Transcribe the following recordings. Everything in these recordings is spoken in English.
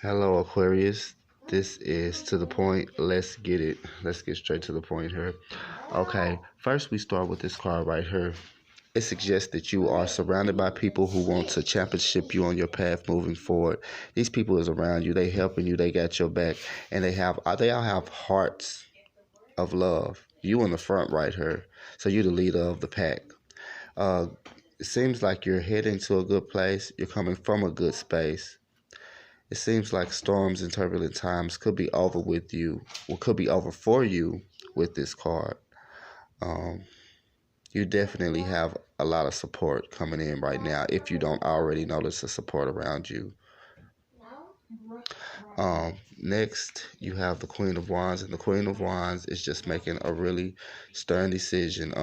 Hello, Aquarius. This is to the point. Let's get it. Let's get straight to the point here. Okay, first we start with this card right here. It suggests that you are surrounded by people who want to championship you on your path moving forward. These people is around you. They helping you. They got your back, and they all have hearts of love. You in the front right here, so you the leader of the pack. Uh, it seems like you're heading to a good place. You're coming from a good space. It seems like storms and turbulent times could be over with you, or could be over for you with this card. Um, you definitely have a lot of support coming in right now if you don't already notice the support around you. Next, you have the Queen of Wands, and the Queen of Wands is just making a really stern decision.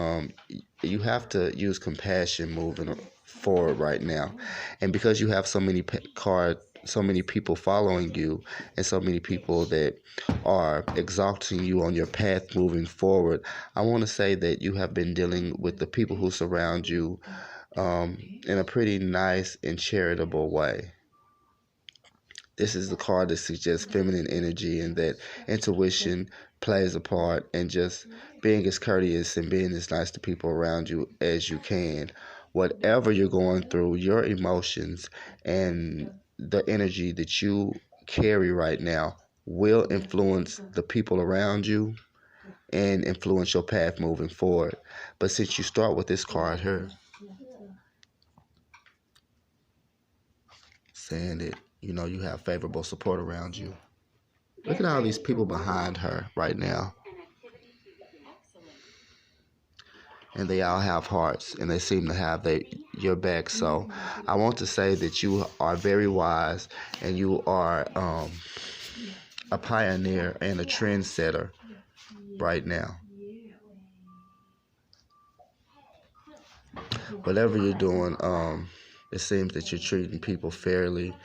You have to use compassion moving forward right now, and because you have so many cards, so many people following you, and so many people that are exalting you on your path moving forward, I want to say that you have been dealing with the people who surround you in a pretty nice and charitable way. This is the card that suggests feminine energy and that intuition plays a part, and just being as courteous and being as nice to people around you as you can. Whatever you're going through, your emotions and the energy that you carry right now will influence the people around you and influence your path moving forward. But since you start with this card here, saying that you have favorable support around you. Look at all these people behind her right now. And they all have hearts, and they seem to have your back. So I want to say that you are very wise, and you are a pioneer and a trendsetter right now. Whatever you're doing, it seems that you're treating people fairly,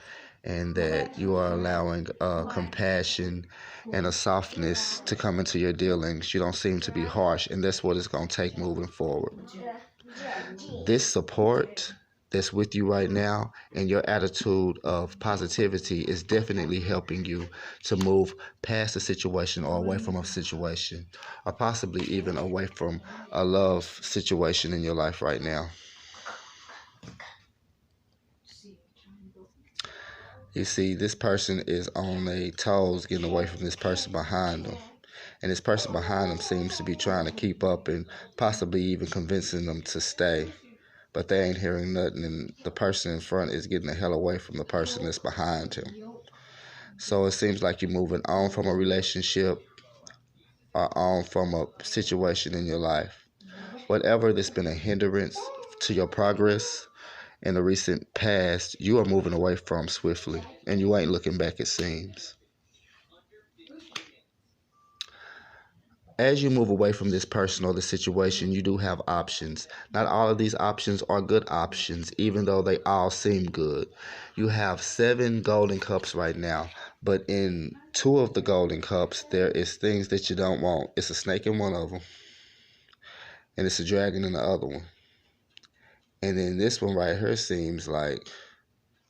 and that you are allowing compassion and a softness to come into your dealings. You don't seem to be harsh, and that's what it's going to take moving forward. This support that's with you right now and your attitude of positivity is definitely helping you to move past a situation or away from a situation, or possibly even away from a love situation in your life right now. You see, this person is on their toes getting away from this person behind them. And this person behind them seems to be trying to keep up and possibly even convincing them to stay. But they ain't hearing nothing, and the person in front is getting the hell away from the person that's behind him. So it seems like you're moving on from a relationship or on from a situation in your life. Whatever that's been a hindrance to your progress in the recent past, you are moving away from swiftly, and you ain't looking back, it seems. As you move away from this person or the situation, you do have options. Not all of these options are good options, even though they all seem good. You have 7 golden cups right now, but in 2 of the golden cups, there is things that you don't want. It's a snake in one of them, and it's a dragon in the other one. And then this one right here seems like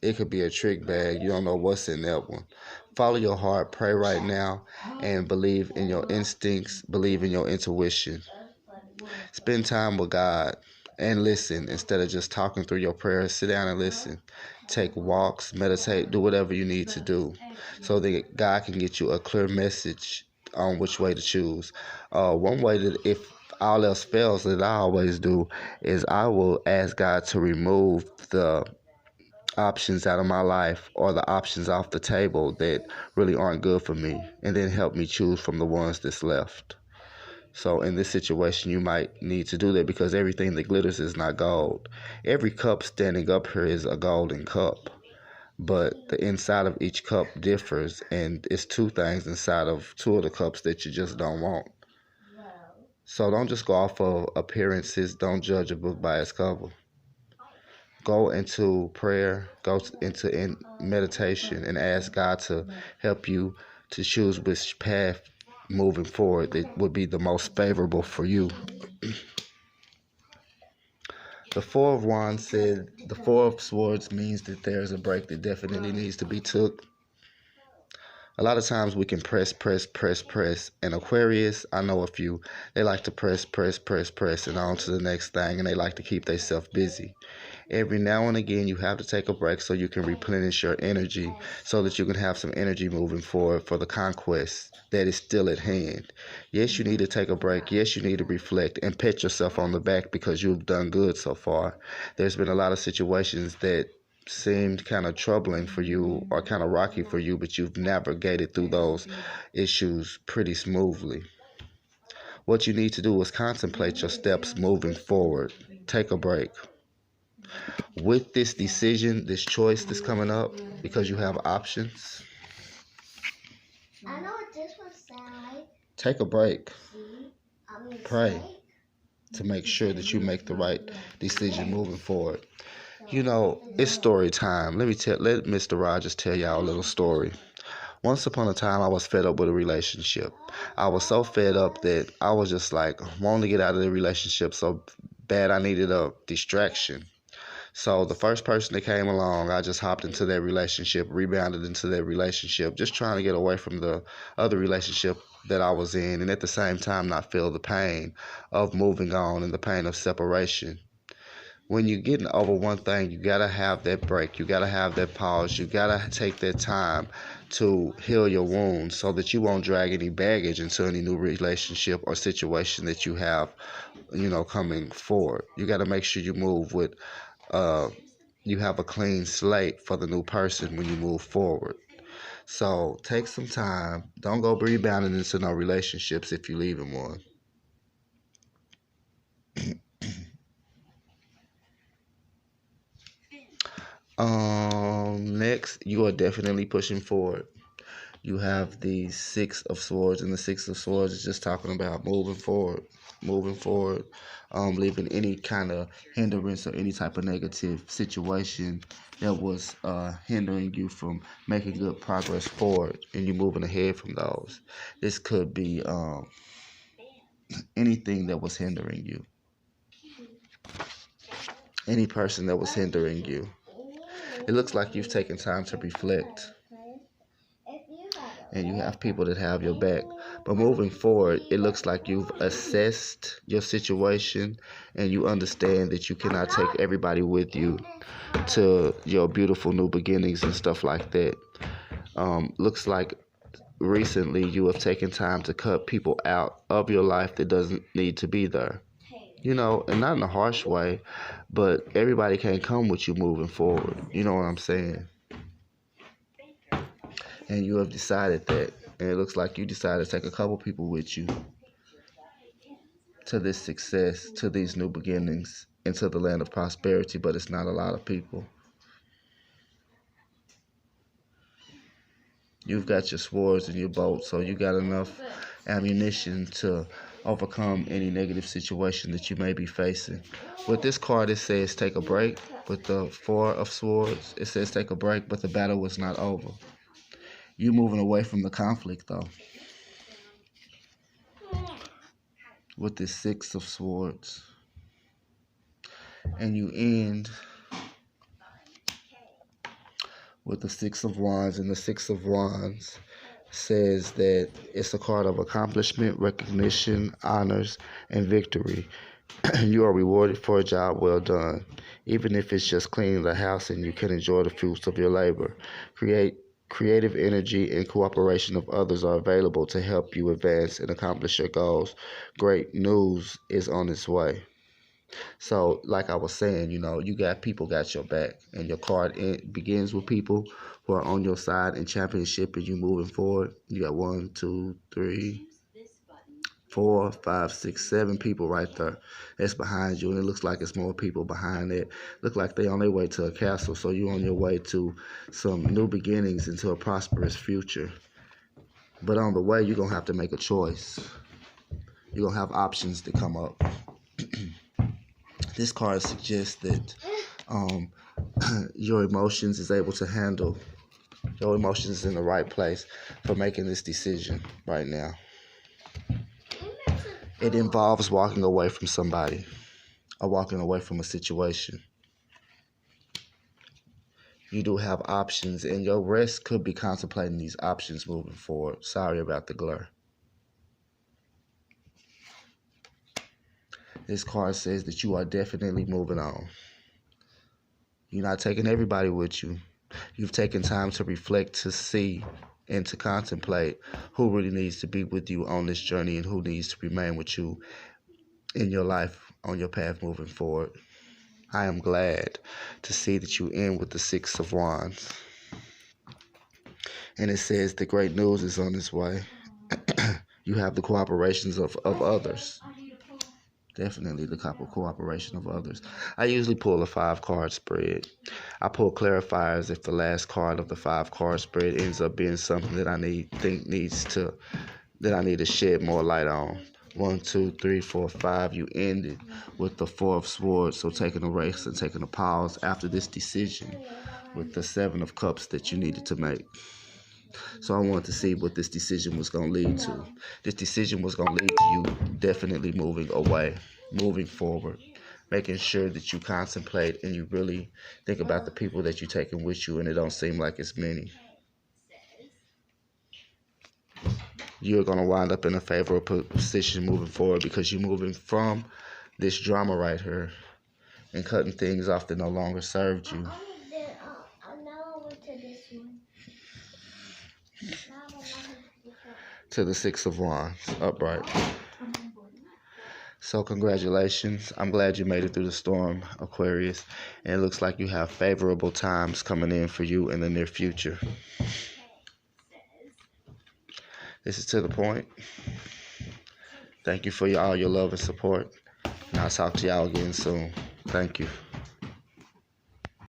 it could be a trick bag. You don't know what's in that one. Follow your heart, pray right now, and believe in your instincts, believe in your intuition. Spend time with God and listen instead of just talking through your prayers. Sit down and listen. Take walks, meditate, do whatever you need to do so that God can get you a clear message on which way to choose. One way that, if all else fails, that I always do is I will ask God to remove the options out of my life, or the options off the table that really aren't good for me, and then help me choose from the ones that's left. So in this situation, you might need to do that, because everything that glitters is not gold. Every cup standing up here is a golden cup, but the inside of each cup differs, and it's 2 things inside of 2 of the cups that you just don't want. So don't just go off of appearances. Don't judge a book by its cover. Go into prayer, into meditation, and ask God to help you to choose which path moving forward that would be the most favorable for you. The Four of Wands said the Four of Swords means that there's a break that definitely needs to be took. A lot of times we can press. And Aquarius, I know a few, they like to press, and on to the next thing, and they like to keep themselves busy. Every now and again, you have to take a break so you can replenish your energy, so that you can have some energy moving forward for the conquest that is still at hand. Yes, you need to take a break. Yes, you need to reflect and pat yourself on the back because you've done good so far. There's been a lot of situations that seemed kind of troubling for you or kind of rocky for you, but you've navigated through those issues pretty smoothly. What you need to do is contemplate your steps moving forward. Take a break. With this decision, this choice that's coming up, because you have options, I know what this one sounds like. Take a break. Pray to make sure that you make the right decision moving forward. You know, it's story time. Let Mr. Rogers tell y'all a little story. Once upon a time, I was fed up with a relationship. I was so fed up that I was just like wanting to get out of the relationship so bad I needed a distraction. So the first person that came along, I just hopped into that relationship, rebounded into that relationship, just trying to get away from the other relationship that I was in, and at the same time not feel the pain of moving on and the pain of separation. When you're getting over one thing, you gotta have that break. You gotta have that pause. You gotta take that time to heal your wounds so that you won't drag any baggage into any new relationship or situation that you have, coming forward. You gotta make sure you move with uh, you have a clean slate for the new person when you move forward. So take some time. Don't go rebounding into no relationships if you're leaving one. Next, you are definitely pushing forward. You have the Six of Swords, and the Six of Swords is just talking about moving forward, leaving any kind of hindrance or any type of negative situation that was hindering you from making good progress forward, and you moving ahead from those. This could be anything that was hindering you, any person that was hindering you. It looks like you've taken time to reflect, and you have people that have your back. But moving forward, it looks like you've assessed your situation and you understand that you cannot take everybody with you to your beautiful new beginnings and stuff like that. Looks like recently you have taken time to cut people out of your life that doesn't need to be there. And not in a harsh way, but everybody can't come with you moving forward. You know what I'm saying? And you have decided that. And it looks like you decided to take a couple people with you to this success, to these new beginnings, into the land of prosperity, but it's not a lot of people. You've got your swords and your bolts, so you got enough ammunition to overcome any negative situation that you may be facing. With this card, it says take a break. With the Four of Swords, it says take a break, but the battle was not over. You moving away from the conflict, though. With the Six of Swords. And you end with the Six of Wands, and the Six of Wands says that it's a card of accomplishment, recognition, honors, and victory. You are rewarded for a job well done, even if it's just cleaning the house, and you can enjoy the fruits of your labor. Creative energy and cooperation of others are available to help you advance and accomplish your goals. Great news is on its way. So, like I was saying, you got your back, and your card begins with people who are on your side in championship, and you moving forward. You got 1, 2, 3, 4, 5, 6, 7 people right there that's behind you, and it looks like it's more people behind it. Look like they on their way to a castle, so you're on your way to some new beginnings into a prosperous future. But on the way, you're going to have to make a choice. You're going to have options to come up. This card suggests that your emotions is able to handle, your emotions is in the right place for making this decision right now. It involves walking away from somebody or walking away from a situation. You do have options, and your rest could be contemplating these options moving forward. Sorry about the glare. This card says that you are definitely moving on. You're not taking everybody with you. You've taken time to reflect, to see, and to contemplate who really needs to be with you on this journey and who needs to remain with you in your life on your path moving forward. I am glad to see that you end with the Six of Wands. And it says the great news is on its way. You have the cooperations of others. Definitely the cooperation of others. I usually pull a 5-card spread. I pull clarifiers if the last card of the 5-card spread ends up being something that I need to shed more light on. 1, 2, 3, 4, 5. You ended with the 4 of Swords, so taking a rest and taking a pause after this decision with the 7 of Cups that you needed to make. So I wanted to see what this decision was going to lead to. This decision was going to lead to you definitely moving away, moving forward, making sure that you contemplate and you really think about the people that you're taking with you, and it don't seem like it's many. You're going to wind up in a favorable position moving forward because you're moving from this drama right here and cutting things off that no longer served you. To the 6 of Wands, upright. So congratulations. I'm glad you made it through the storm, Aquarius. And it looks like you have favorable times coming in for you in the near future. This is to the point. Thank you for all your love and support. And I'll talk to y'all again soon. Thank you.